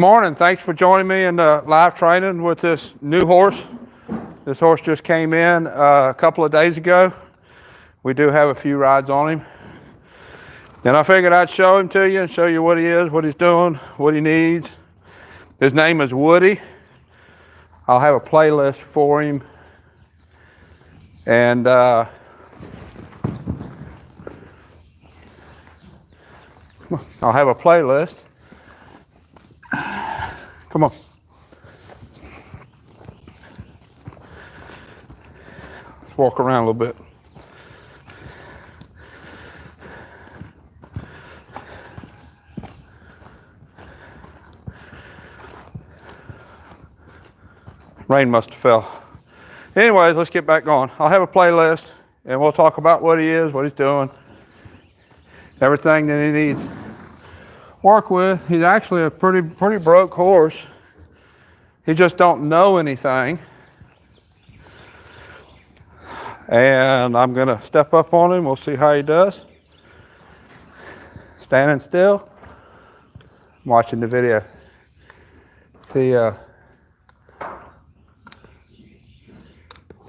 Good morning. Thanks for joining me in live training with this new horse. This horse just came in a couple of days ago. We do have a few rides on him. And I figured I'd show him to you and show you what he is, what he's doing, what he needs. His name is Woody. I'll have a playlist for him. And I'll have a playlist. Come on. Let's walk around a little bit. Rain must have fell. Anyways, let's get back going. I'll have a playlist and we'll talk about what he is, what he's doing, everything that he needs work with. He's actually a pretty broke horse. He just don't know anything. And I'm gonna step up on him. We'll see how he does. Standing still. I'm watching the video. See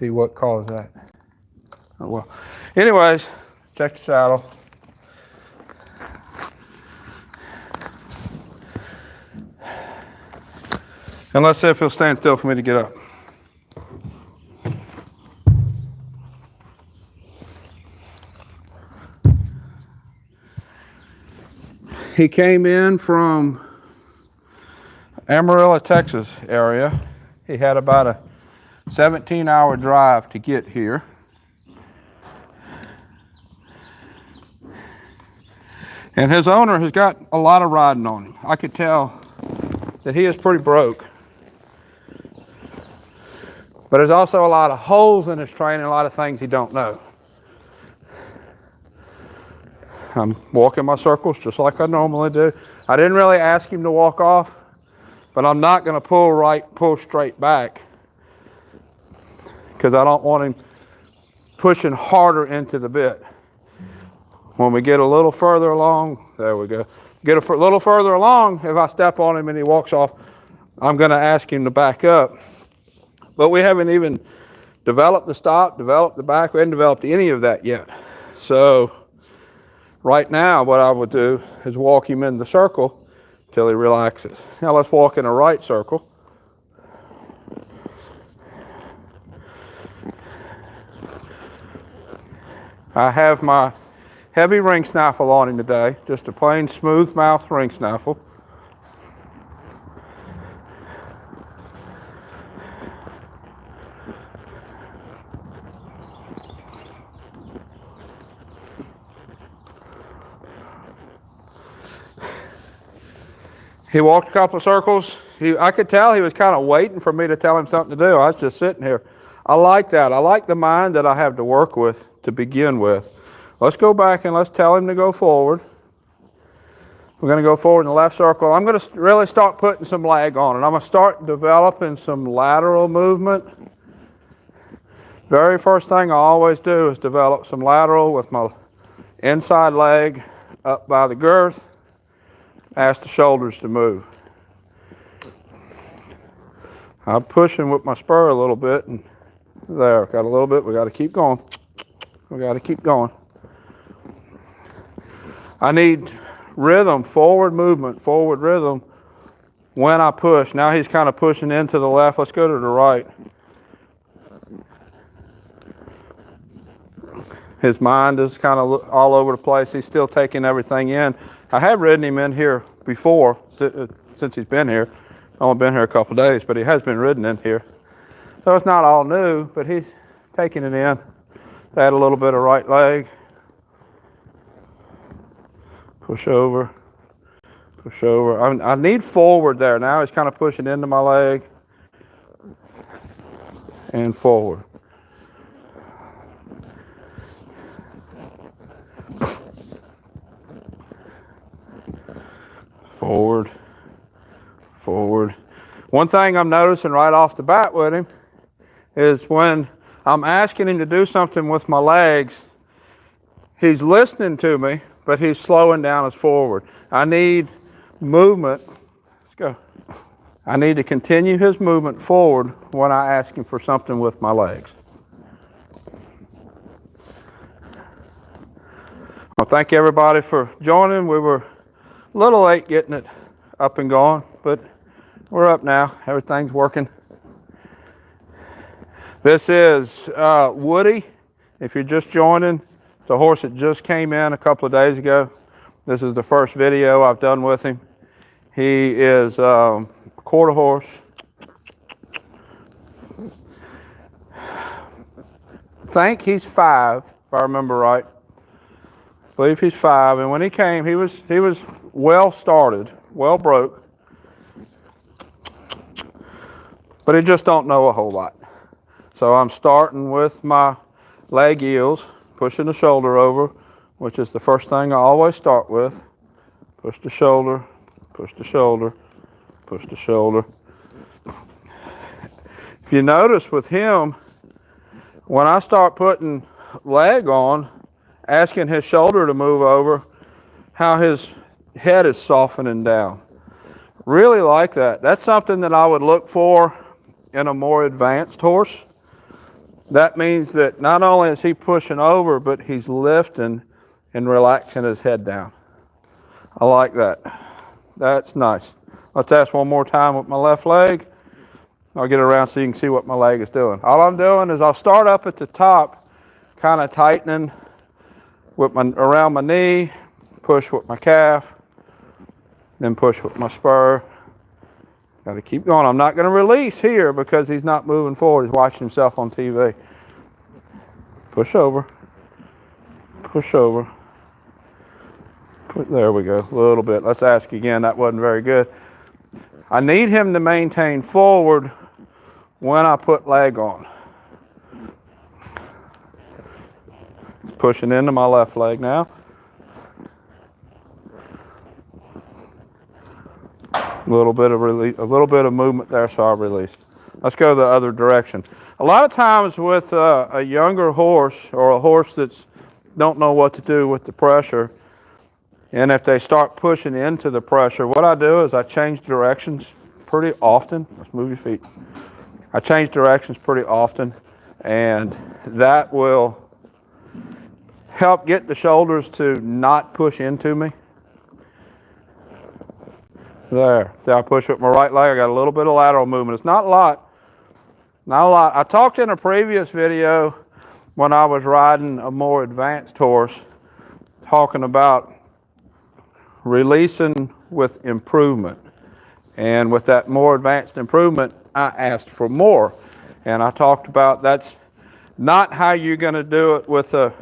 what caused that. Oh well. Anyways, check the saddle. And let's see if he'll stand still for me to get up. He came in from Amarillo, Texas area. He had about a 17-hour drive to get here. And his owner has got a lot of riding on him. I could tell that he is pretty broke. But there's also a lot of holes in his training, a lot of things he don't know. I'm walking my circles just like I normally do. I didn't really ask him to walk off, but I'm not going to pull straight back because I don't want him pushing harder into the bit. When we get a little further along, there we go. Get a little further along, if I step on him and he walks off, I'm going to ask him to back up. But we haven't even developed the stop, developed the back. We haven't developed any of that yet. So right now what I would do is walk him in the circle till he relaxes. Now let's walk in a right circle. I have my heavy ring snaffle on him today, just a plain smooth mouth ring snaffle. He walked a couple of circles. I could tell he was kind of waiting for me to tell him something to do. I was just sitting here. I like that. I like the mind that I have to work with to begin with. Let's go back and let's tell him to go forward. We're going to go forward in the left circle. I'm going to really start putting some lag on it. I'm going to start developing some lateral movement. Very first thing I always do is develop some lateral with my inside leg up by the girth. Ask the shoulders to move. I'm pushing with my spur a little bit, and there, got a little bit. We got to keep going. We got to keep going. I need rhythm, forward movement, forward rhythm when I push. Now he's kind of pushing into the left. Let's go to the right. His mind is kind of all over the place. He's still taking everything in. I have ridden him in here before, since he's been here. I've only been here a couple of days, but he has been ridden in here. So it's not all new, but he's taking it in. Add a little bit of right leg. Push over. Push over. I need forward there. Now he's kind of pushing into my leg. And forward. Forward, forward. One thing I'm noticing right off the bat with him is when I'm asking him to do something with my legs, he's listening to me, but he's slowing down his forward. I need movement. Let's go. I need to continue his movement forward when I ask him for something with my legs. Well, thank everybody for joining. We were a little late getting it up and going, but we're up now. Everything's working. This is Woody. If you're just joining, it's a horse that just came in a couple of days ago. This is the first video I've done with him. He is a quarter horse. I think he's 5, if I remember right. I believe he's 5. And when he came, he was well started, well broke. But he just don't know a whole lot. So I'm starting with my leg yields, pushing the shoulder over, which is the first thing I always start with. Push the shoulder, push the shoulder, push the shoulder. If you notice with him, when I start putting leg on, asking his shoulder to move over, how his head is softening down. Really like that. That's something that I would look for in a more advanced horse. That means that not only is he pushing over, but he's lifting and relaxing his head down. I like that. That's nice. Let's ask one more time with my left leg. I'll get around so you can see what my leg is doing. All I'm doing is I'll start up at the top, kind of tightening with around my knee, push with my calf, then push with my spur. Got to keep going. I'm not going to release here because he's not moving forward. He's watching himself on TV. Push over. Push over. There we go. A little bit. Let's ask again. That wasn't very good. I need him to maintain forward when I put leg on. Pushing into my left leg now. A little bit of release, a little bit of movement there, so I released. Let's go the other direction. A lot of times with a younger horse or a horse that's don't know what to do with the pressure, and if they start pushing into the pressure, what I do is I change directions pretty often. Let's move your feet. I change directions pretty often, and that will help get the shoulders to not push into me. There. See, I push with my right leg. I got a little bit of lateral movement. It's not a lot. Not a lot. I talked in a previous video when I was riding a more advanced horse, talking about releasing with improvement. And with that more advanced improvement, I asked for more. And I talked about that's not how you're going to do it with a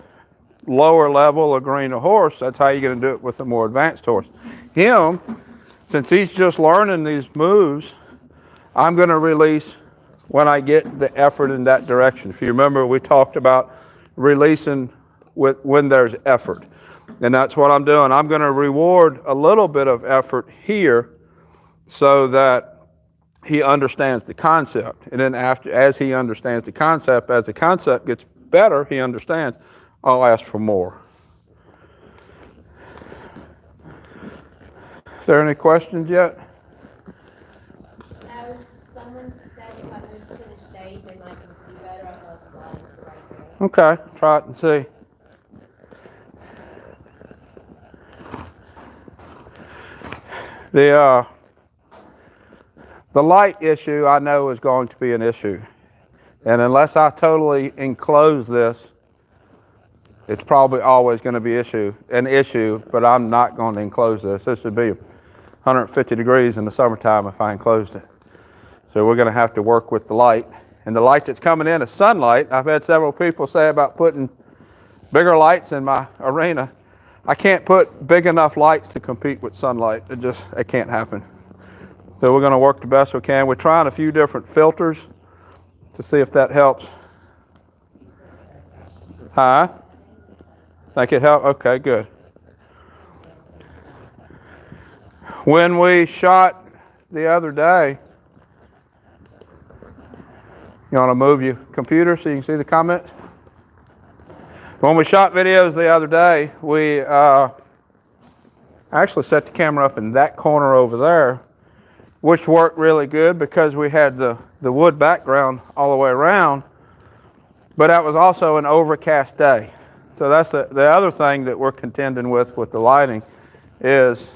lower level or greener horse. That's how you're going to do it with a more advanced horse. Him, since he's just learning these moves, I'm going to release when I get the effort in that direction. If you remember, we talked about releasing when there's effort. And that's what I'm doing. I'm going to reward a little bit of effort here so that he understands the concept. And then as he understands the concept, as the concept gets better, he understands, I'll ask for more. Is there any questions yet? No, someone said if I move to the shade, they might can see better. I thought it's right there. Okay, try it and see. The light issue I know is going to be an issue. And unless I totally enclose this, it's probably always going to be an issue, but I'm not going to enclose this. This would be 150 degrees in the summertime if I enclosed it. So we're going to have to work with the light. And the light that's coming in is sunlight. I've had several people say about putting bigger lights in my arena. I can't put big enough lights to compete with sunlight. It can't happen. So we're going to work the best we can. We're trying a few different filters to see if that helps. Huh? Think it helped? Okay, good. When we shot the other day, you want to move your computer so you can see the comments? When we shot videos the other day, we actually set the camera up in that corner over there, which worked really good because we had the wood background all the way around, but that was also an overcast day. So that's the other thing that we're contending with the lighting is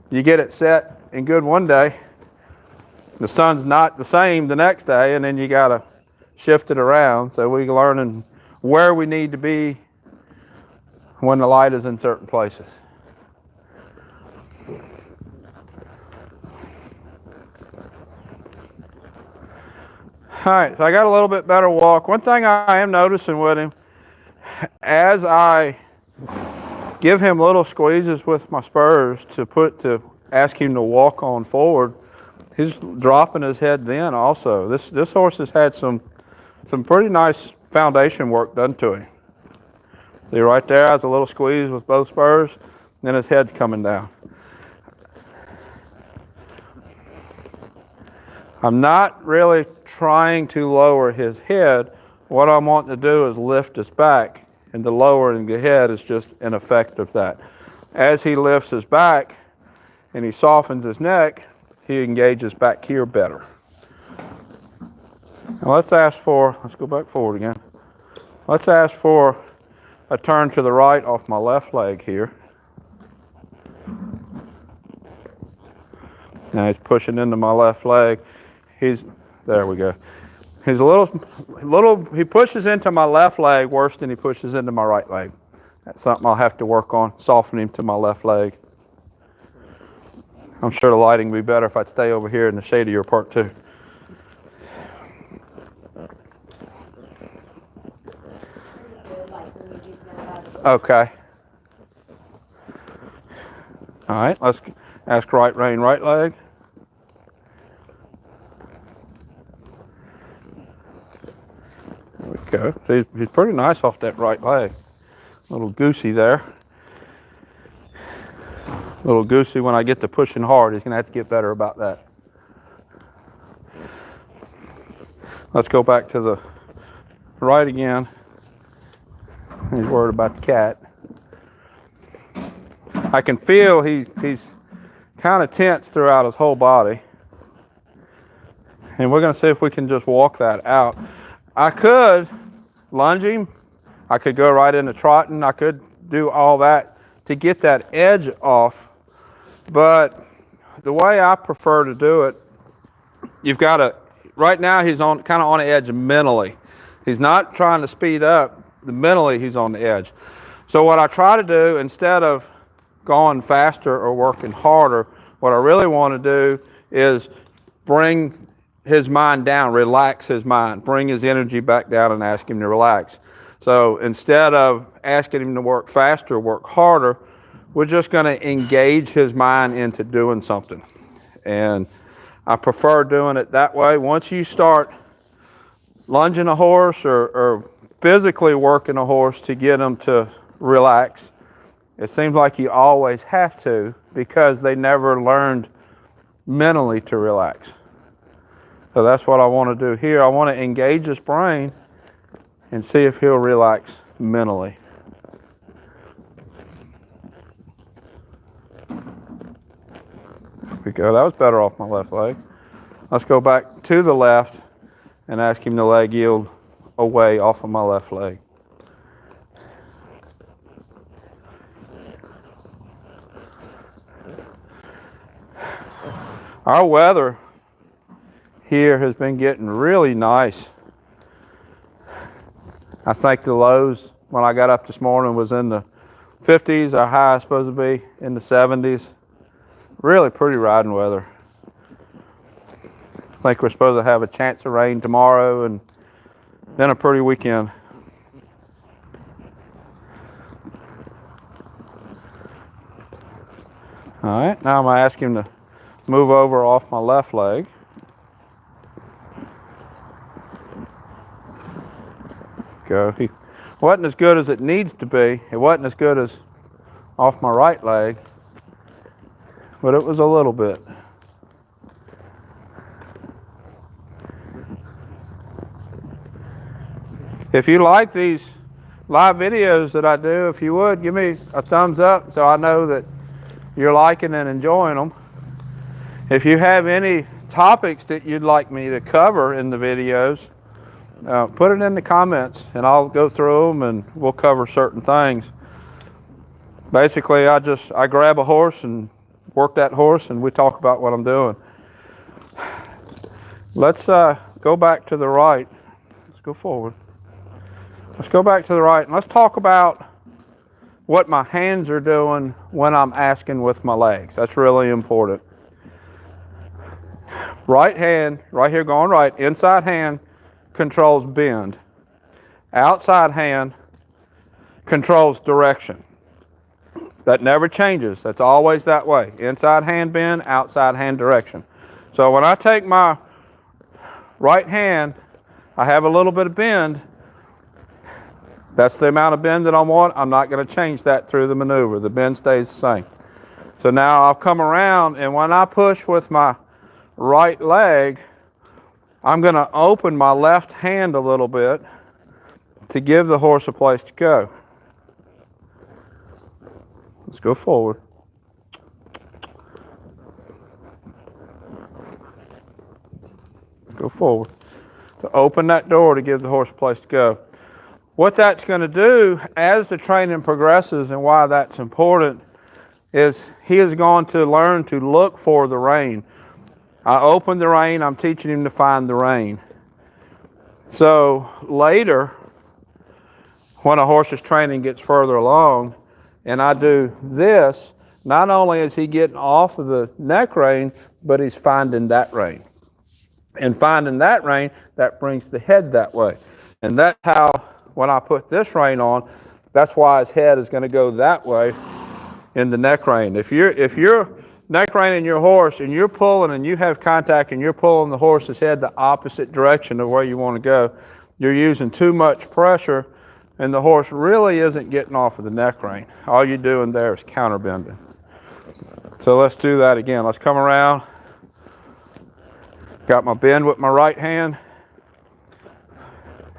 you get it set and good one day, the sun's not the same the next day, and then you got to shift it around. So we're learning where we need to be when the light is in certain places. All right, so I got a little bit better walk. One thing I am noticing with him, as I give him little squeezes with my spurs to ask him to walk on forward, he's dropping his head then also. This horse has had some pretty nice foundation work done to him. See right there, has a little squeeze with both spurs, and then his head's coming down. I'm not really trying to lower his head. What I'm wanting to do is lift his back, and the lowering the head is just an effect of that. As he lifts his back and he softens his neck, he engages back here better. Now let's go back forward again. Let's ask for a turn to the right off my left leg here. Now he's pushing into my left leg. There we go. He's he pushes into my left leg worse than he pushes into my right leg. That's something I'll have to work on, soften him to my left leg. I'm sure the lighting would be better if I'd stay over here in the shadier part too. Okay. All right, let's ask right rein, right leg. There we go. See, he's pretty nice off that right leg. A little goosey there. A little goosey when I get to pushing hard. He's going to have to get better about that. Let's go back to the right again. He's worried about the cat. I can feel he's kind of tense throughout his whole body. And we're going to see if we can just walk that out. I could lunge him. I could go right into trotting. I could do all that to get that edge off. But the way I prefer to do it, you've got to, right now he's kind of on the edge mentally. He's not trying to speed up. Mentally he's on the edge. So what I try to do, instead of going faster or working harder, what I really want to do is bring his mind down, relax his mind, bring his energy back down and ask him to relax. So instead of asking him to work faster, work harder, we're just going to engage his mind into doing something. And I prefer doing it that way. Once you start lunging a horse or physically working a horse to get them to relax, it seems like you always have to, because they never learned mentally to relax. So that's what I want to do here. I want to engage his brain and see if he'll relax mentally. There we go. That was better off my left leg. Let's go back to the left and ask him to leg yield away off of my left leg. Our weather here has been getting really nice. I think the lows when I got up this morning was in the 50s. Our high is supposed to be in the 70s. Really pretty riding weather. I think we're supposed to have a chance of rain tomorrow and then a pretty weekend. All right, now I'm going to ask him to move over off my left leg. Go. He wasn't as good as it needs to be. It wasn't as good as off my right leg, but it was a little bit. If you like these live videos that I do, if you would, give me a thumbs up so I know that you're liking and enjoying them. If you have any topics that you'd like me to cover in the videos, put it in the comments and I'll go through them and we'll cover certain things. Basically, I grab a horse and work that horse and we talk about what I'm doing. Let's go back to the right. Let's go forward. Let's go back to the right and let's talk about what my hands are doing when I'm asking with my legs. That's really important. Right hand, right here going right, inside hand controls bend. Outside hand controls direction. That never changes. That's always that way. Inside hand bend, outside hand direction. So when I take my right hand, I have a little bit of bend. That's the amount of bend that I want. I'm not going to change that through the maneuver. The bend stays the same. So now I'll come around, and when I push with my right leg, I'm going to open my left hand a little bit to give the horse a place to go. Let's go forward. Go forward. To open that door to give the horse a place to go. What that's going to do as the training progresses, and why that's important, is he is going to learn to look for the rein. I open the rein, I'm teaching him to find the rein. So later, when a horse's training gets further along, and I do this, not only is he getting off of the neck rein, but he's finding that rein. And finding that rein, that brings the head that way. And that's how, when I put this rein on, that's why his head is going to go that way in the neck rein. If you're neck reining your horse and you're pulling and you have contact and you're pulling the horse's head the opposite direction of where you want to go, you're using too much pressure and the horse really isn't getting off of the neck rein. All you're doing there is counterbending. So let's do that again. Let's come around. Got my bend with my right hand.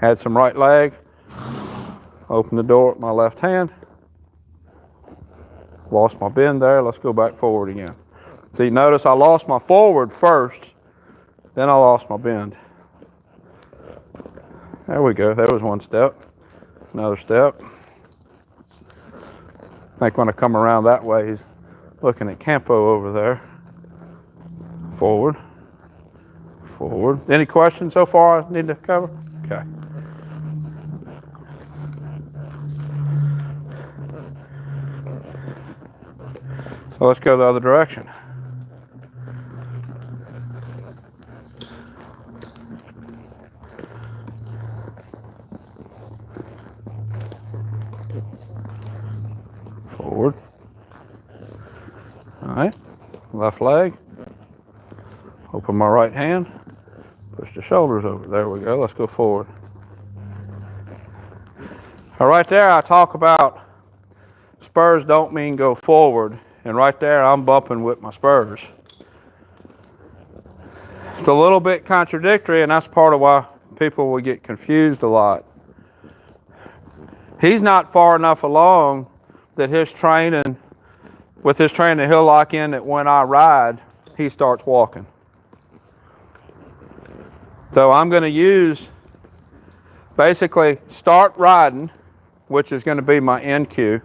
Had some right leg. Open the door with my left hand. Lost my bend there. Let's go back forward again. See, notice I lost my forward first, then I lost my bend. There we go. There was one step. Another step. I think when I come around that way, he's looking at Campo over there. Forward. Forward. Any questions so far I need to cover? Okay. So let's go the other direction. Forward. All right. Left leg. Open my right hand. Push the shoulders over. There we go. Let's go forward. All right there, I talk about spurs don't mean go forward. And right there, I'm bumping with my spurs. It's a little bit contradictory, and that's part of why people will get confused a lot. He's not far enough along that with his training, he'll lock in that when I ride, he starts walking. So I'm going to use basically start riding, which is going to be my end cue.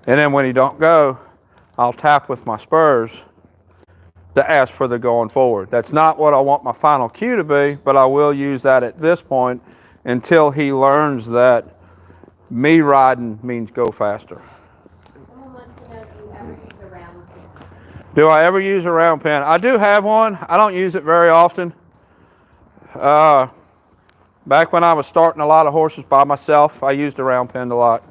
And then when he don't go, I'll tap with my spurs to ask for the going forward. That's not what I want my final cue to be, but I will use that at this point until he learns that me riding means go faster. Someone wants to know if you ever use a round pin. Do I ever use a round pin? I do have one. I don't use it very often. Back when I was starting a lot of horses by myself, I used a round pin a lot.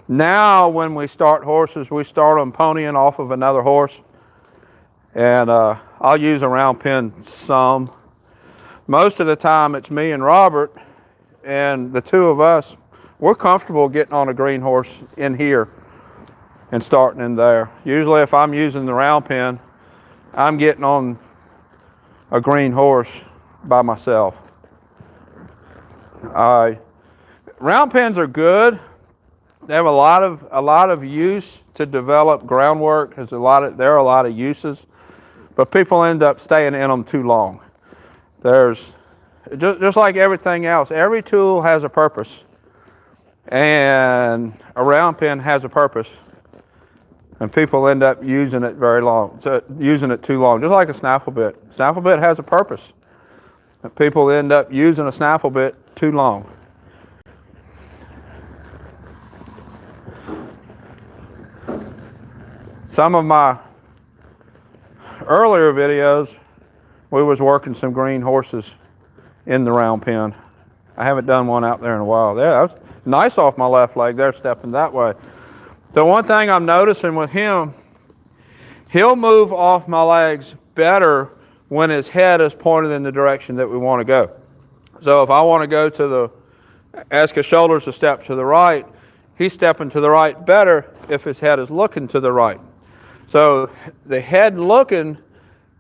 Now when we start horses, we start them ponying off of another horse. And I'll use a round pin some. Most of the time it's me and Robert, and the two of us, we're comfortable getting on a green horse in here and starting in there. Usually if I'm using the round pin, I'm getting on a green horse by myself. Round pins are good They have a lot of use to develop groundwork. There are a lot of uses, but people end up staying in them too long. There's just like everything else, every tool has a purpose, and a round pen has a purpose, and people end up using it using it too long. Just like a snaffle bit. Snaffle bit has a purpose, and people end up using a snaffle bit too long. Some of my earlier videos, we was working some green horses in the round pen. I haven't done one out there in a while. Yeah, that was nice off my left leg there, stepping that way. The one thing I'm noticing with him, he'll move off my legs better when his head is pointed in the direction that we want to go. So if I want to go ask his shoulders to step to the right, he's stepping to the right better if his head is looking to the right. So the head looking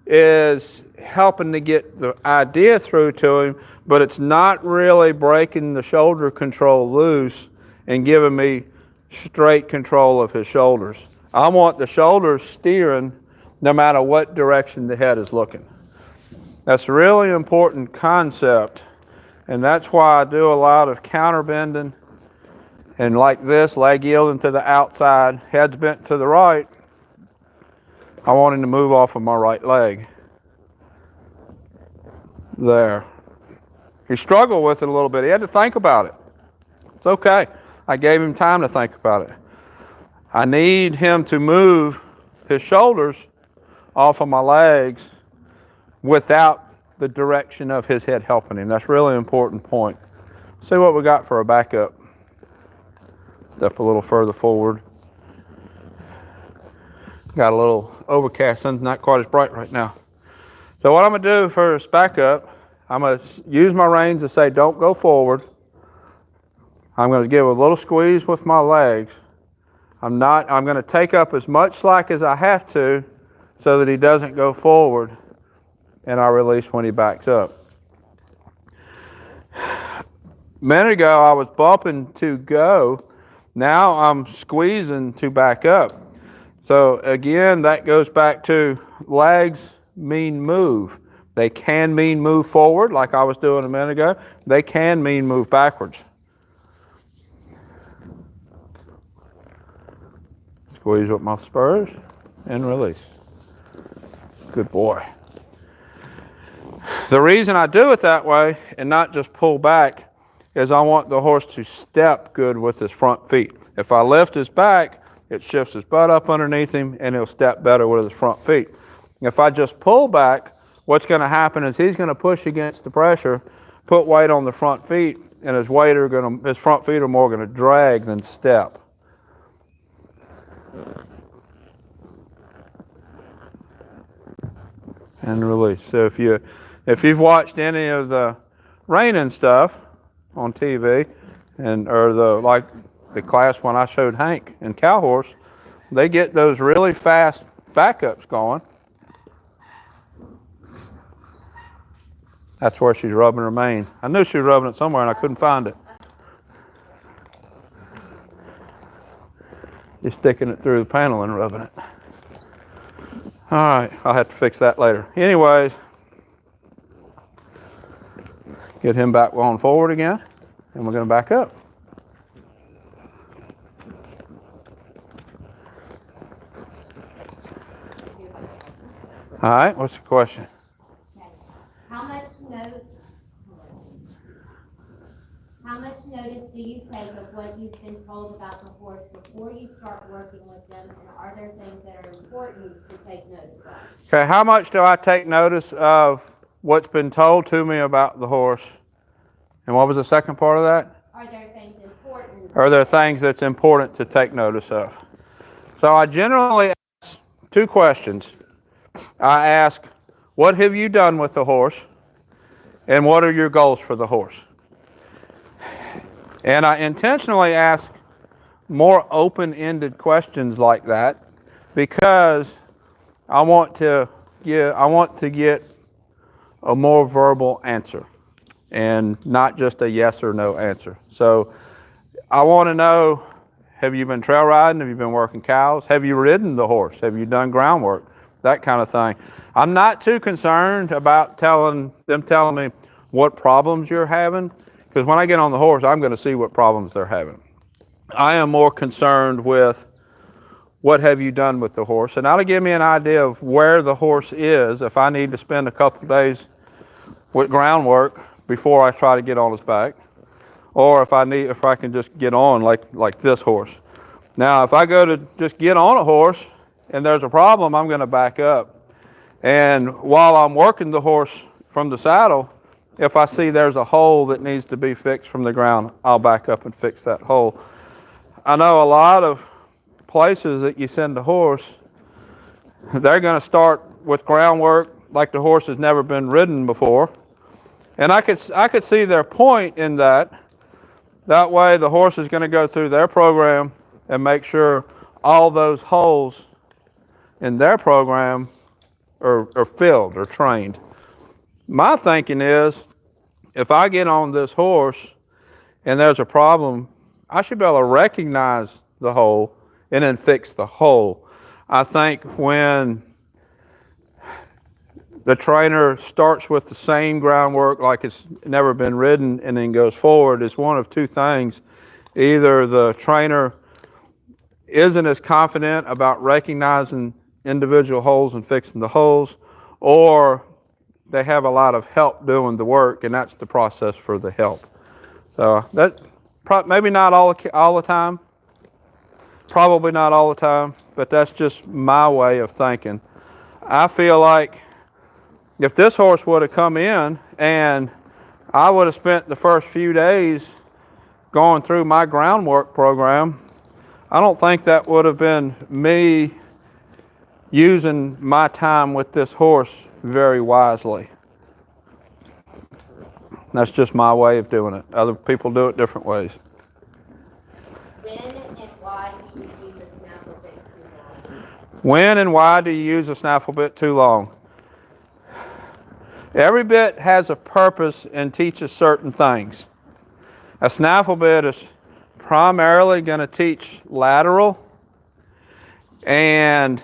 is helping to get the idea through to him, but it's not really breaking the shoulder control loose and giving me straight control of his shoulders. I want the shoulders steering no matter what direction the head is looking. That's a really important concept, and that's why I do a lot of counter bending and like this, leg yielding to the outside, head's bent to the right. I want him to move off of my right leg. There. He struggled with it a little bit. He had to think about it. It's okay. I gave him time to think about it. I need him to move his shoulders off of my legs without the direction of his head helping him. That's a really important point. See what we got for a backup. Step a little further forward. Got a little overcast, sun's not quite as bright right now. So what I'm going to do for this backup, I'm going to use my reins to say don't go forward. I'm going to give a little squeeze with my legs. I'm going to take up as much slack as I have to so that he doesn't go forward, and I release when he backs up. A minute ago I was bumping to go. Now I'm squeezing to back up. So again, that goes back to legs mean move. They can mean move forward, like I was doing a minute ago. They can mean move backwards. Squeeze with my spurs and release. Good boy. The reason I do it that way and not just pull back is I want the horse to step good with his front feet. If I lift his back, it shifts his butt up underneath him and he'll step better with his front feet. If I just pull back, what's going to happen is he's going to push against the pressure, put weight on the front feet, and his front feet are more going to drag than step. And release. So if you've watched any of the reining stuff on TV, or the class when I showed Hank and Cow Horse, they get those really fast backups going. That's where she's rubbing her mane. I knew she was rubbing it somewhere and I couldn't find it. Just sticking it through the panel and rubbing it. All right, I'll have to fix that later. Anyways, get him back on forward again, and we're going to back up. All right, what's the question? Okay. How much notice do you take of what you've been told about the horse before you start working with them, and are there things that are important to take notice of? Okay, how much do I take notice of what's been told to me about the horse? And what was the second part of that? Are there things important? Are there things that's important to take notice of? So I generally ask two questions. I ask, what have you done with the horse? And what are your goals for the horse? And I intentionally ask more open-ended questions like that because I want to get a more verbal answer and not just a yes or no answer. So I want to know, Have you been trail riding? Have you been working cows? Have you ridden the horse? Have you done groundwork? That kind of thing. I'm not too concerned about telling me what problems you're having, because when I get on the horse, I'm going to see what problems they're having. I am more concerned with what have you done with the horse, and that'll give me an idea of where the horse is if I need to spend a couple days with groundwork before I try to get on his back, or if I can just get on like this horse. Now, if I go to just get on a horse and there's a problem, I'm going to back up. And while I'm working the horse from the saddle, if I see there's a hole that needs to be fixed from the ground, I'll back up and fix that hole. I know a lot of places that you send a horse, they're going to start with groundwork like the horse has never been ridden before. And I could see their point in that. That way the horse is going to go through their program and make sure all those holes in their program are filled or trained. My thinking is, if I get on this horse and there's a problem, I should be able to recognize the hole and then fix the hole. I think when the trainer starts with the same groundwork like it's never been ridden and then goes forward, it's one of two things. Either the trainer isn't as confident about recognizing individual holes and fixing the holes, or they have a lot of help doing the work, and that's the process for the help. So that maybe not all the time, probably not all the time, but that's just my way of thinking. I feel like if this horse would have come in and I would have spent the first few days going through my groundwork program, I don't think that would have been me using my time with this horse very wisely. That's just my way of doing it. Other people do it different ways. When and why do you use a snaffle bit too long? When and why do you use a snaffle bit too long? Every bit has a purpose and teaches certain things. A snaffle bit is primarily going to teach lateral, and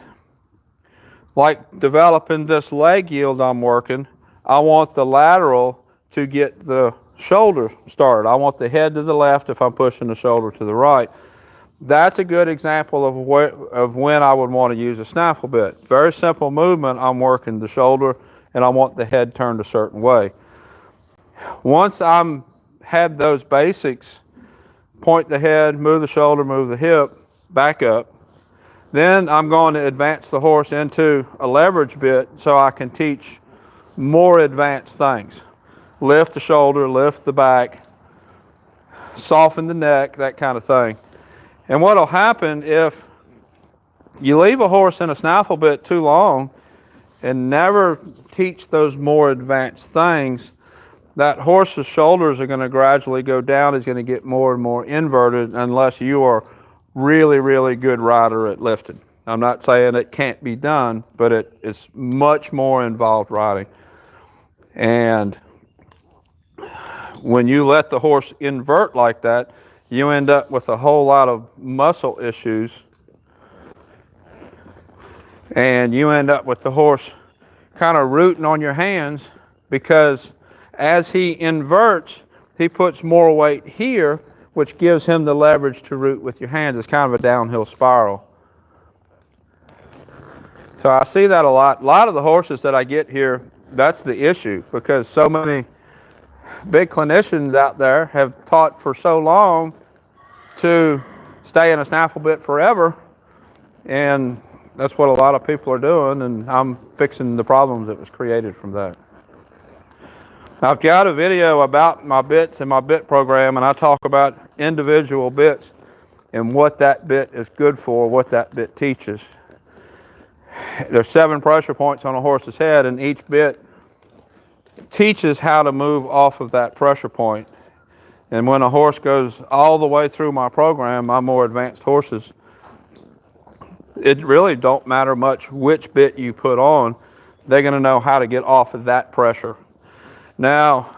like developing this leg yield I'm working, I want the lateral to get the shoulder started. I want the head to the left if I'm pushing the shoulder to the right. That's a good example of when I would want to use a snaffle bit. Very simple movement, I'm working the shoulder and I want the head turned a certain way. Once I'm had those basics, point the head, move the shoulder, move the hip, back up, then I'm going to advance the horse into a leverage bit so I can teach more advanced things. Lift the shoulder, lift the back, soften the neck, that kind of thing. And what will happen if you leave a horse in a snaffle bit too long and never teach those more advanced things, that horse's shoulders are going to gradually go down. He's going to get more and more inverted unless you are really, really good rider at lifting. I'm not saying it can't be done, but it's much more involved riding. And when you let the horse invert like that, you end up with a whole lot of muscle issues, and you end up with the horse kind of rooting on your hands, because as he inverts, he puts more weight here, which gives him the leverage to root with your hands. It's kind of a downhill spiral. So I see that a lot. A lot of the horses that I get here, that's the issue, because so many big clinicians out there have taught for so long to stay in a snaffle bit forever, and that's what a lot of people are doing, and I'm fixing the problems that was created from that. I've got a video about my bits and my bit program, and I talk about individual bits and what that bit is good for, what that bit teaches. There's 7 pressure points on a horse's head, and each bit teaches how to move off of that pressure point. And when a horse goes all the way through my program, my more advanced horses, it really don't matter much which bit you put on. They're going to know how to get off of that pressure. Now,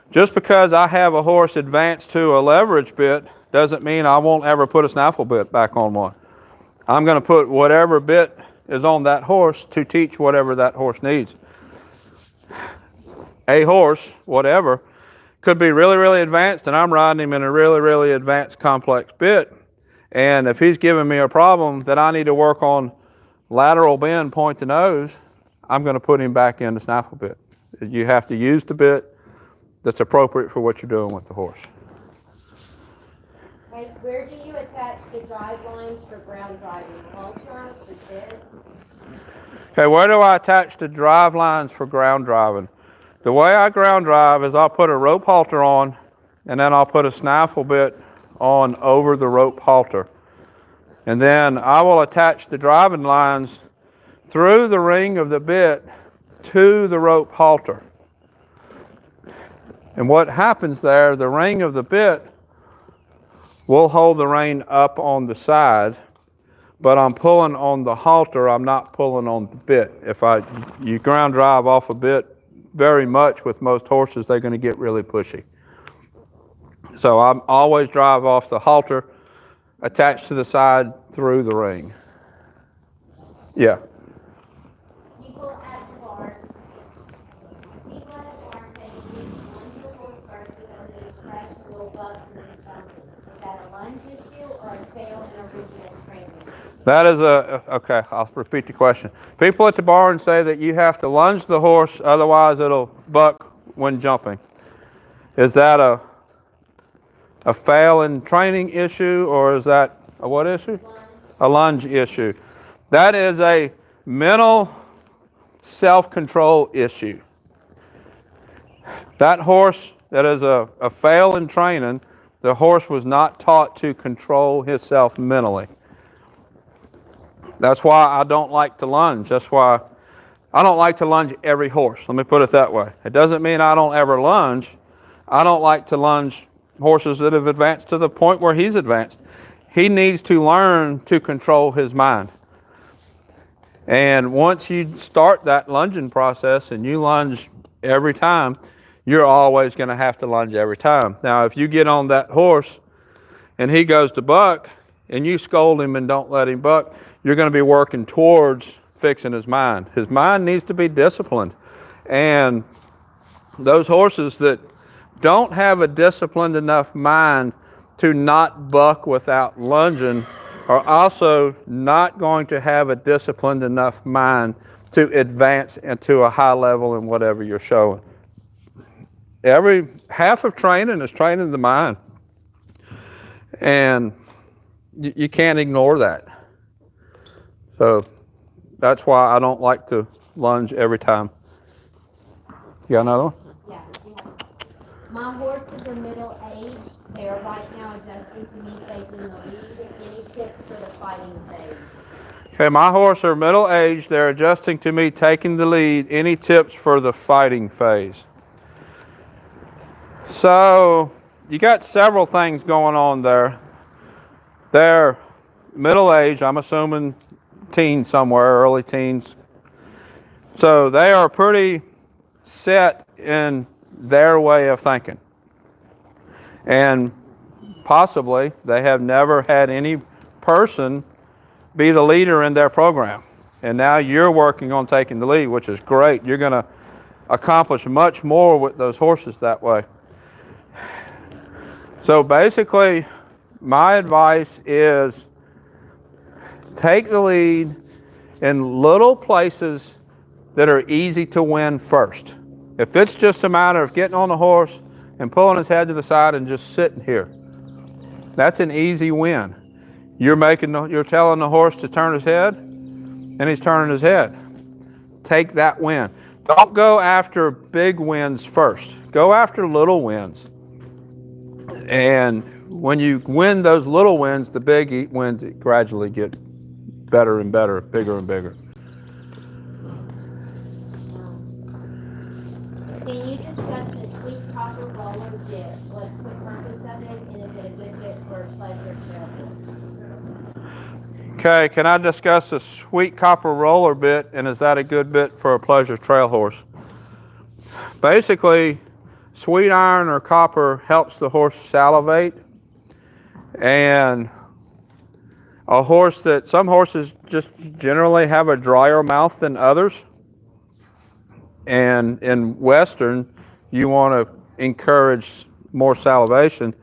just because I have a horse advanced to a leverage bit doesn't mean I won't ever put a snaffle bit back on one. I'm going to put whatever bit is on that horse to teach whatever that horse needs. A horse, whatever, could be really, really advanced, and I'm riding him in a really, really advanced complex bit. And if he's giving me a problem that I need to work on lateral bend, point to nose, I'm going to put him back in the snaffle bit. You have to use the bit that's appropriate for what you're doing with the horse. Okay, where do you attach the drive lines for ground driving? Halter, the bit? Okay, where do I attach the drive lines for ground driving? The way I ground drive is I'll put a rope halter on, and then I'll put a snaffle bit on over the rope halter. And then I will attach the driving lines through the ring of the bit to the rope halter. And what happens there, the ring of the bit will hold the rein up on the side, but I'm pulling on the halter, I'm not pulling on the bit. If you ground drive off a bit very much with most horses, they're going to get really pushy. So I always drive off the halter, attached to the side through the ring. Yeah. People at the barn say they use lunge the horse first because they scratch the little bugs and then something. Is that a lunge issue or a failed and original training? That is okay, I'll repeat the question. People at the barn say that you have to lunge the horse, otherwise it'll buck when jumping. Is that a fail in training issue, or is that a what issue? A lunge issue. That is a mental self-control issue. That horse, that is a fail in training. The horse was not taught to control himself mentally. That's why I don't like to lunge. That's why I don't like to lunge every horse. Let me put it that way. It doesn't mean I don't ever lunge. I don't like to lunge horses that have advanced to the point where he's advanced. He needs to learn to control his mind. And once you start that lunging process and you lunge every time, you're always going to have to lunge every time. Now, if you get on that horse and he goes to buck and you scold him and don't let him buck, you're going to be working towards fixing his mind. His mind needs to be disciplined. And those horses that don't have a disciplined enough mind to not buck without lunging are also not going to have a disciplined enough mind to advance into a high level in whatever you're showing. Every half of training is training the mind. And you can't ignore that. So that's why I don't like to lunge every time. You got another one? Yeah. My horses are middle-aged. They are right now adjusting to me taking the lead. Any tips for the fighting phase? Okay, my horses are middle-aged. They're adjusting to me taking the lead. Any tips for the fighting phase? So you got several things going on there. They're middle-aged. I'm assuming teens somewhere, early teens. So they are pretty set in their way of thinking. And possibly they have never had any person be the leader in their program. And now you're working on taking the lead, which is great. You're going to accomplish much more with those horses that way. So basically, my advice is take the lead in little places that are easy to win first. If it's just a matter of getting on the horse and pulling his head to the side and just sitting here, that's an easy win. You're telling the horse to turn his head, and he's turning his head. Take that win. Don't go after big wins first. Go after little wins. And when you win those little wins, the big wins gradually get better and better, bigger and bigger. Can you discuss the sweet copper roller bit? What's the purpose of it, and is it a good bit for a pleasure trail? Okay, can I discuss the sweet copper roller bit, and is that a good bit for a pleasure trail horse? Basically, sweet iron or copper helps the horse salivate, And a horse that, some horses just generally have a drier mouth than others. And in Western, you want to encourage more salivation.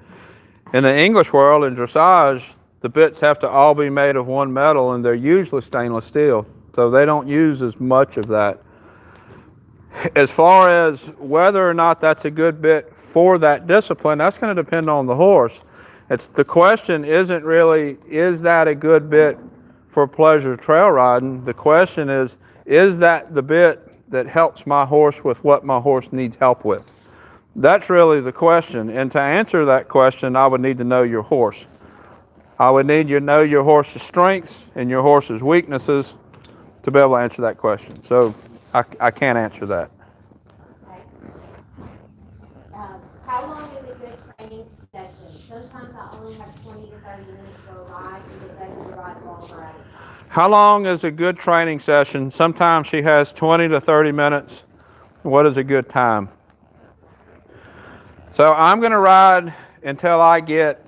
In the English world, in dressage, the bits have to all be made of one metal, and they're usually stainless steel. So they don't use as much of that. As far as whether or not that's a good bit for that discipline, that's going to depend on the horse. The question isn't really, is that a good bit for pleasure trail riding? The question is that the bit that helps my horse with what my horse needs help with? That's really the question. And to answer that question, I would need to know your horse. I would need you to know your horse's strengths and your horse's weaknesses to be able to answer that question. So I can't answer that. Okay. How long is a good training session? Sometimes I only have 20 to 30 minutes for a ride because I can ride longer at a time. How long is a good training session? Sometimes she has 20 to 30 minutes. What is a good time? So I'm going to ride until I get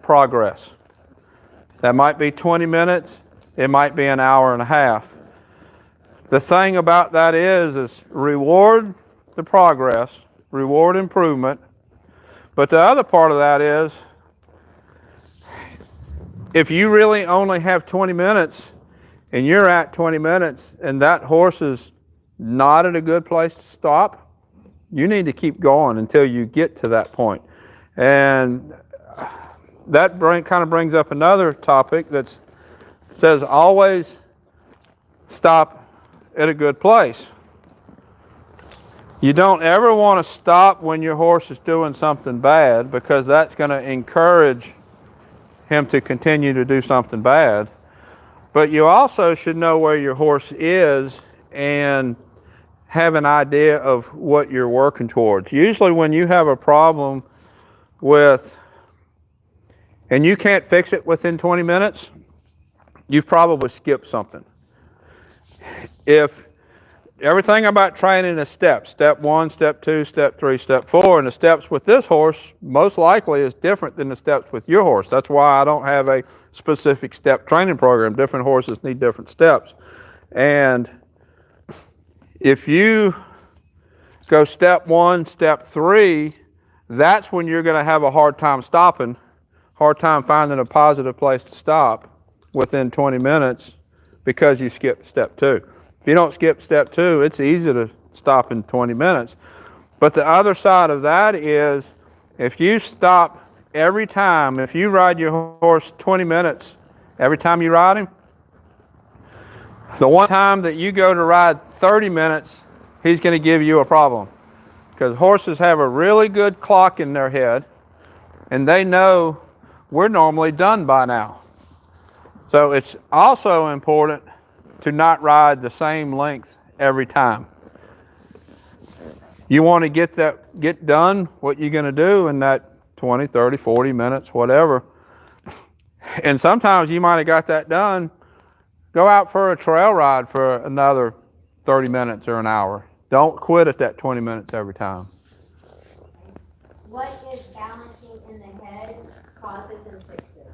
progress. That might be 20 minutes. It might be an hour and a half. The thing about that is reward the progress, reward improvement. But the other part of that is, if you really only have 20 minutes and you're at 20 minutes and that horse is not at a good place to stop, you need to keep going until you get to that point. And that kind of brings up another topic that says always stop at a good place. You don't ever want to stop when your horse is doing something bad, because that's going to encourage him to continue to do something bad. But you also should know where your horse is and have an idea of what you're working towards. Usually when you have a problem with, and you can't fix it within 20 minutes, you've probably skipped something. If everything about training is steps, step 1, step 2, step 3, step 4, and the steps with this horse most likely is different than the steps with your horse. That's why I don't have a specific step training program. Different horses need different steps. And if you go step 1, step 3, that's when you're going to have a hard time stopping, hard time finding a positive place to stop within 20 minutes because you skipped step 2. If you don't skip step 2, it's easy to stop in 20 minutes. But the other side of that is, if you stop every time, if you ride your horse 20 minutes every time you ride him, the one time that you go to ride 30 minutes, he's going to give you a problem. Because horses have a really good clock in their head, and they know we're normally done by now. So it's also important to not ride the same length every time. You want to get done what you're going to do in that 20, 30, 40 minutes, whatever. And sometimes you might have got that done. Go out for a trail ride for another 30 minutes or an hour. Don't quit at that 20 minutes every time. What is balancing in the head causes and fixes?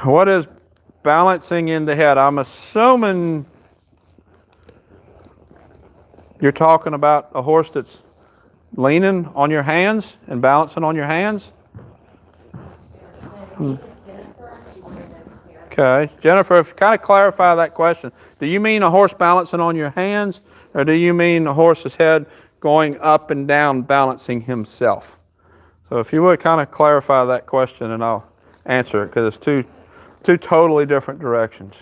What is balancing in the head? I'm assuming you're talking about a horse that's leaning on your hands and balancing on your hands? Okay, Jennifer, kind of clarify that question. Do you mean a horse balancing on your hands, or do you mean a horse's head going up and down balancing himself? So if you would kind of clarify that question, and I'll answer it, because it's two totally different directions.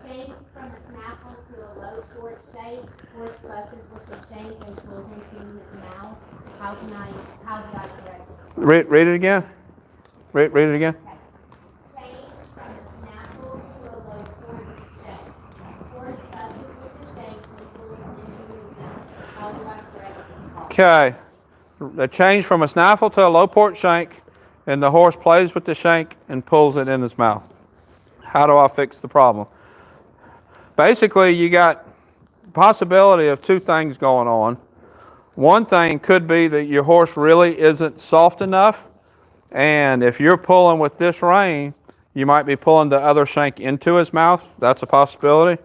Change from a snaffle to a low fork shape. Horse fusses with the shank and pulls into his mouth. How did I correct this? Read it again. Read it again. Okay. Change from a snaffle to a low fork shape. Horse fusses with the shank and pulls into his mouth. How do I correct this problem? Okay. The change from a snaffle to a low port shank, and the horse plays with the shank and pulls it in his mouth. How do I fix the problem? Basically, you got possibility of two things going on. One thing could be that your horse really isn't soft enough, And if you're pulling with this rein, you might be pulling the other shank into his mouth. That's a possibility.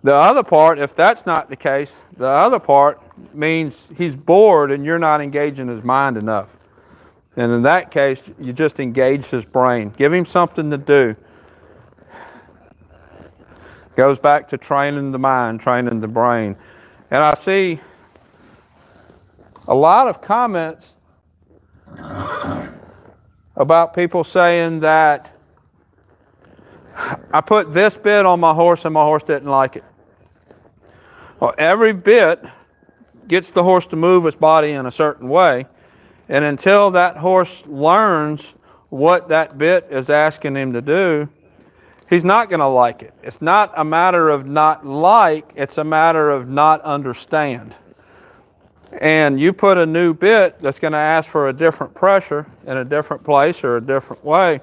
The other part, if that's not the case, the other part means he's bored and you're not engaging his mind enough. And in that case, you just engage his brain. Give him something to do. Goes back to training the mind, training the brain. And I see a lot of comments about people saying that I put this bit on my horse and my horse didn't like it. Well, every bit gets the horse to move its body in a certain way. And until that horse learns what that bit is asking him to do, he's not going to like it. It's not a matter of not like, it's a matter of not understand. And you put a new bit that's going to ask for a different pressure in a different place or a different way.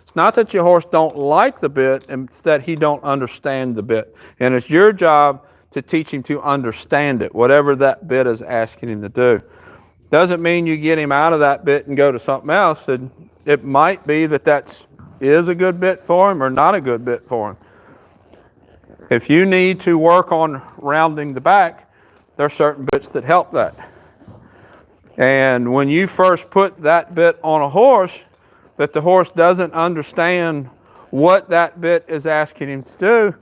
It's not that your horse don't like the bit, it's that he don't understand the bit. And it's your job to teach him to understand it, whatever that bit is asking him to do. Doesn't mean you get him out of that bit and go to something else. It might be that is a good bit for him or not a good bit for him. If you need to work on rounding the back, there are certain bits that help that. And when you first put that bit on a horse, that the horse doesn't understand what that bit is asking him to do,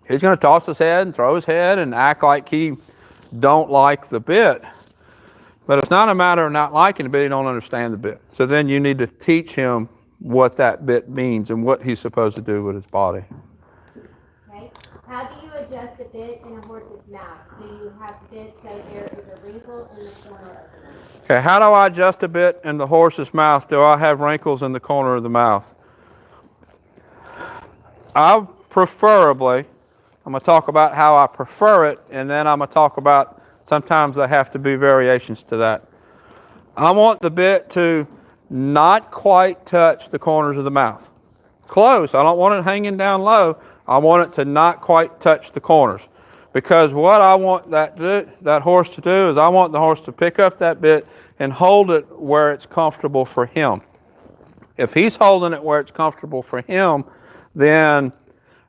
he's going to toss his head and throw his head and act like he don't like the bit. But it's not a matter of not liking the bit, he don't understand the bit. So then you need to teach him what that bit means and what he's supposed to do with his body. Okay. How do you adjust a bit in a horse's mouth? Do you have bits so there is a wrinkle in the corner of the mouth? Okay, how do I adjust a bit in the horse's mouth? Do I have wrinkles in the corner of the mouth? I'm going to talk about how I prefer it, and then I'm going to talk about sometimes there have to be variations to that. I want the bit to not quite touch the corners of the mouth. Close. I don't want it hanging down low. I want it to not quite touch the corners. Because what I want that horse to do is I want the horse to pick up that bit and hold it where it's comfortable for him. If he's holding it where it's comfortable for him, then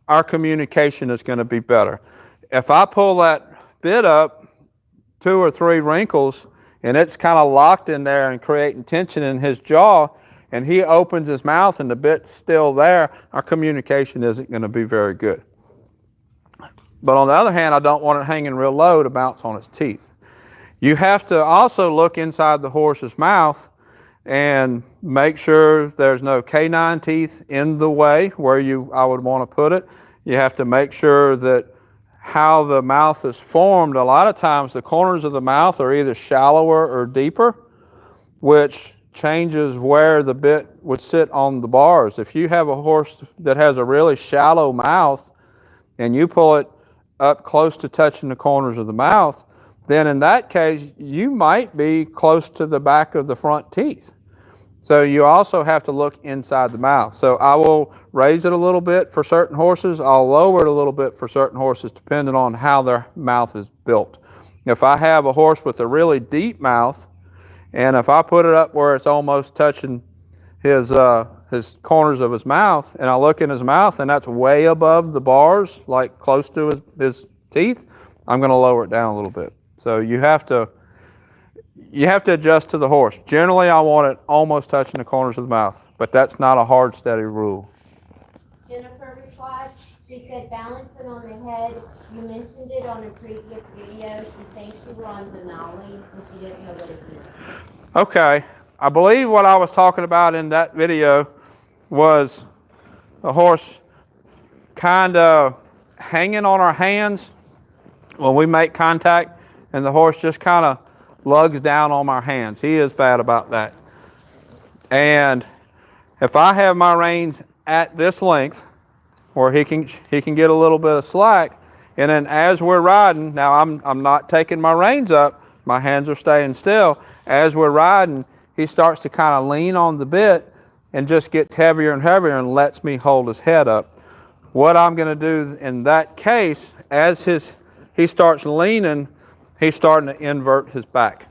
our communication is going to be better. If I pull that bit up 2 or 3 wrinkles and it's kind of locked in there and creating tension in his jaw, and he opens his mouth and the bit's still there, our communication isn't going to be very good. But on the other hand, I don't want it hanging real low to bounce on its teeth. You have to also look inside the horse's mouth and make sure there's no canine teeth in the way where I would want to put it. You have to make sure that how the mouth is formed, a lot of times the corners of the mouth are either shallower or deeper, which changes where the bit would sit on the bars. If you have a horse that has a really shallow mouth and you pull it up close to touching the corners of the mouth, then in that case, you might be close to the back of the front teeth. So you also have to look inside the mouth. So I will raise it a little bit for certain horses. I'll lower it a little bit for certain horses depending on how their mouth is built. If I have a horse with a really deep mouth, and if I put it up where it's almost touching his corners of his mouth, and I look in his mouth and that's way above the bars, like close to his teeth, I'm going to lower it down a little bit. So you have to adjust to the horse. Generally, I want it almost touching the corners of the mouth, but that's not a hard, steady rule. Jennifer replied, she said balancing on the head. You mentioned it on a previous video. She thinks you were on Denali and she didn't know what it meant. Okay, I believe what I was talking about in that video was the horse kind of hanging on our hands when we make contact, and the horse just kind of lugs down on our hands. He is bad about that. And if I have my reins at this length, where he can get a little bit of slack, and then as we're riding, now I'm not taking my reins up, my hands are staying still. As we're riding, he starts to kind of lean on the bit and just gets heavier and heavier and lets me hold his head up. What I'm going to do in that case, as he starts leaning, he's starting to invert his back.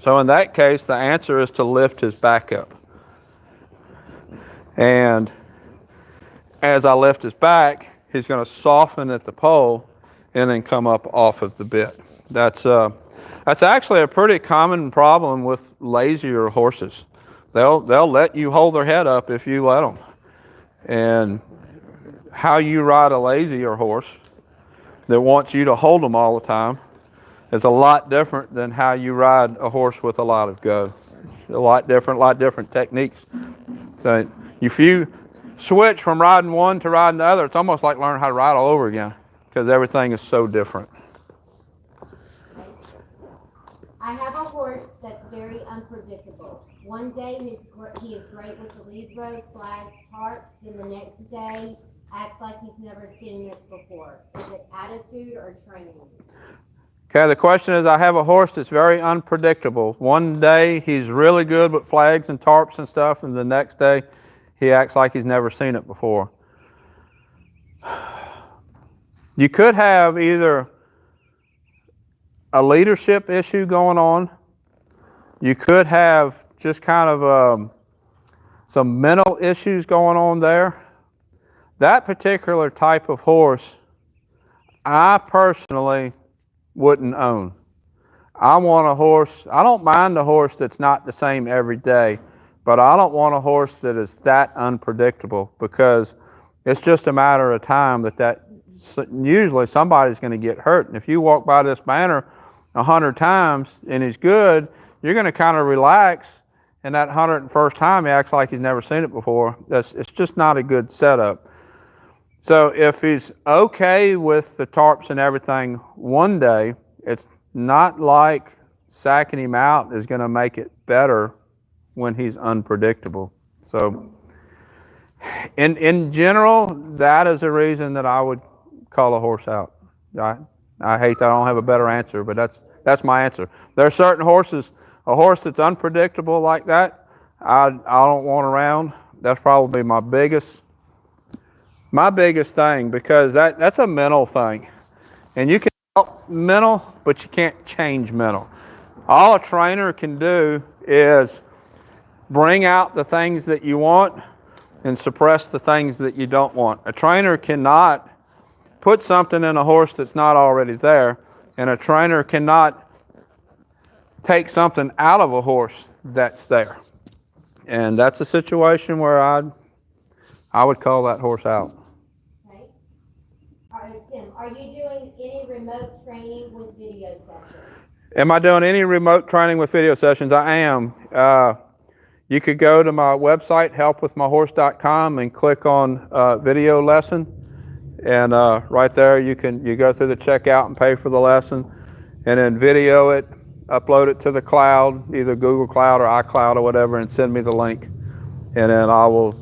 So in that case, the answer is to lift his back up. And as I lift his back, he's going to soften at the pole and then come up off of the bit. That's actually a pretty common problem with lazier horses. They'll let you hold their head up if you let them. And how you ride a lazier horse that wants you to hold them all the time is a lot different than how you ride a horse with a lot of go. A lot different techniques. So if you switch from riding one to riding the other, it's almost like learning how to ride all over again because everything is so different. I have a horse that's very unpredictable. One day he is great with the lead rope, flags, tarps, then the next day acts like he's never seen this before. Is it attitude or training? Okay, the question is, I have a horse that's very unpredictable. One day he's really good with flags and tarps and stuff, and the next day he acts like he's never seen it before. You could have either a leadership issue going on. You could have just kind of some mental issues going on there. That particular type of horse, I personally wouldn't own. I want a horse, I don't mind a horse that's not the same every day, but I don't want a horse that is that unpredictable because it's just a matter of time that usually somebody's going to get hurt. And if you walk by this banner 100 times and he's good, you're going to kind of relax, and that 101st time he acts like he's never seen it before. It's just not a good setup. So if he's okay with the tarps and everything one day, it's not like sacking him out is going to make it better when he's unpredictable. So in general, that is a reason that I would call a horse out. I hate that I don't have a better answer, but that's my answer. There are certain horses, a horse that's unpredictable like that, I don't want around. That's probably my biggest thing, because that's a mental thing. And you can help mental, but you can't change mental. All a trainer can do is bring out the things that you want and suppress the things that you don't want. A trainer cannot put something in a horse that's not already there, and a trainer cannot take something out of a horse that's there. And that's a situation where I would call that horse out. Okay. All right, Tim, are you doing any remote training with video sessions? Am I doing any remote training with video sessions? I am. You could go to my website, helpwithmyhorse.com, and click on video lesson. And right there you go through the checkout and pay for the lesson, and then video it, upload it to the cloud, either Google Cloud or iCloud or whatever, and send me the link. And then I will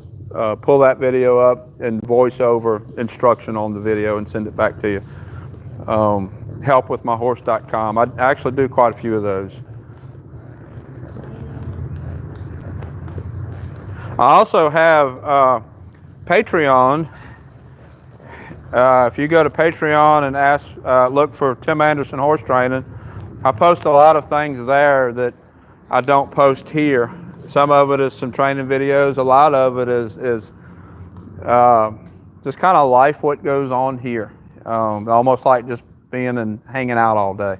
pull that video up and voice over instruction on the video and send it back to you. Helpwithmyhorse.com. I actually do quite a few of those. I also have Patreon. If you go to Patreon and look for Tim Anderson Horse Training, I post a lot of things there that I don't post here. Some of it is some training videos. A lot of it is just kind of life, what goes on here. Almost like just being and hanging out all day.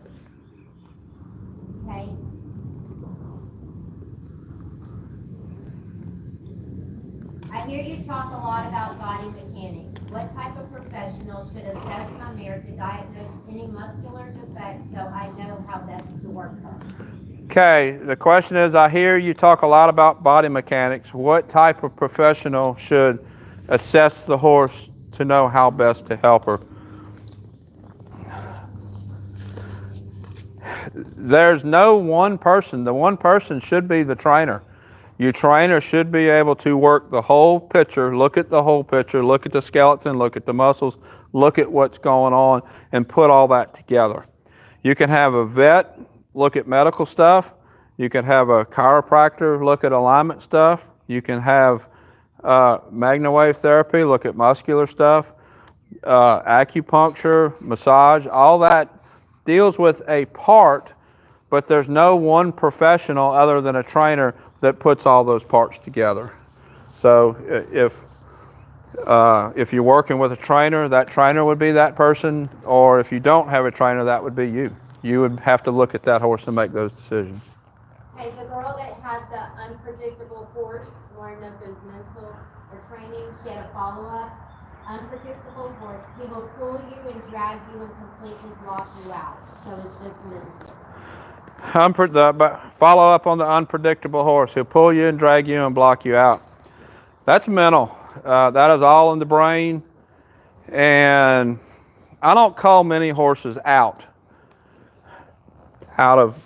Okay. I hear you talk a lot about body mechanics. What type of professional should assess my mare to diagnose any muscular defects so I know how best to work her? Okay, the question is, I hear you talk a lot about body mechanics. What type of professional should assess the horse to know how best to help her? There's no one person. The one person should be the trainer. Your trainer should be able to work the whole picture, look at the whole picture, look at the skeleton, look at the muscles, look at what's going on, and put all that together. You can have a vet look at medical stuff. You can have a chiropractor look at alignment stuff. You can have magnawave therapy, look at muscular stuff, acupuncture, massage, all that deals with a part but there's no one professional other than a trainer that puts all those parts together. So if you're working with a trainer, that trainer would be that person, or if you don't have a trainer, that would be you. You would have to look at that horse and make those decisions. Hey, the girl that had the unpredictable horse, learned of his mental or training, she had a follow-up. Unpredictable horse, he will pull you and drag you and completely block you out. So it's just mental. Follow up on the unpredictable horse. He'll pull you and drag you and block you out. That's mental. That is all in the brain. And I don't call many horses out. Out of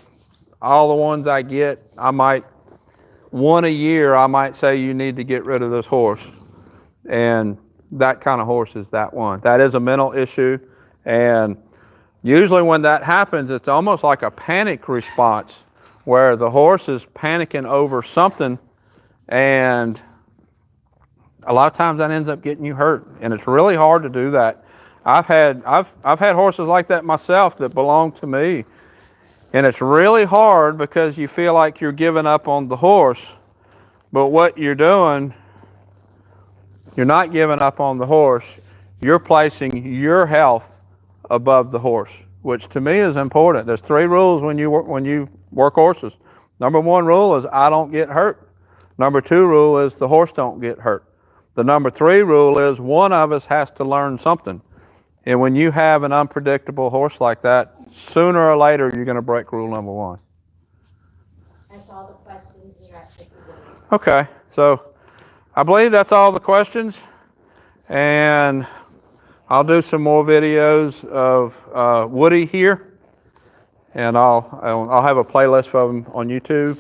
all the ones I get, one a year, I might say you need to get rid of this horse. And that kind of horse is that one. That is a mental issue. And usually when that happens, it's almost like a panic response where the horse is panicking over something, and a lot of times that ends up getting you hurt. And it's really hard to do that. I've had horses like that myself that belong to me. And it's really hard because you feel like you're giving up on the horse, but what you're doing, you're not giving up on the horse. You're placing your health above the horse, which to me is important. There's 3 rules when you work horses. Number 1 rule is I don't get hurt. Number 2 rule is the horse don't get hurt. The number 3 rule is one of us has to learn something. And when you have an unpredictable horse like that, sooner or later you're going to break rule number 1. That's all the questions you're at 50. Okay, so I believe that's all the questions, and I'll do some more videos of Woody here, and I'll have a playlist of them on YouTube.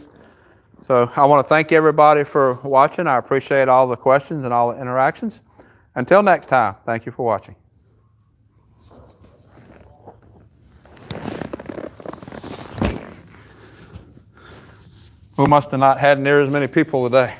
So I want to thank everybody for watching. I appreciate all the questions and all the interactions. Until next time, thank you for watching. We must have not had near as many people today.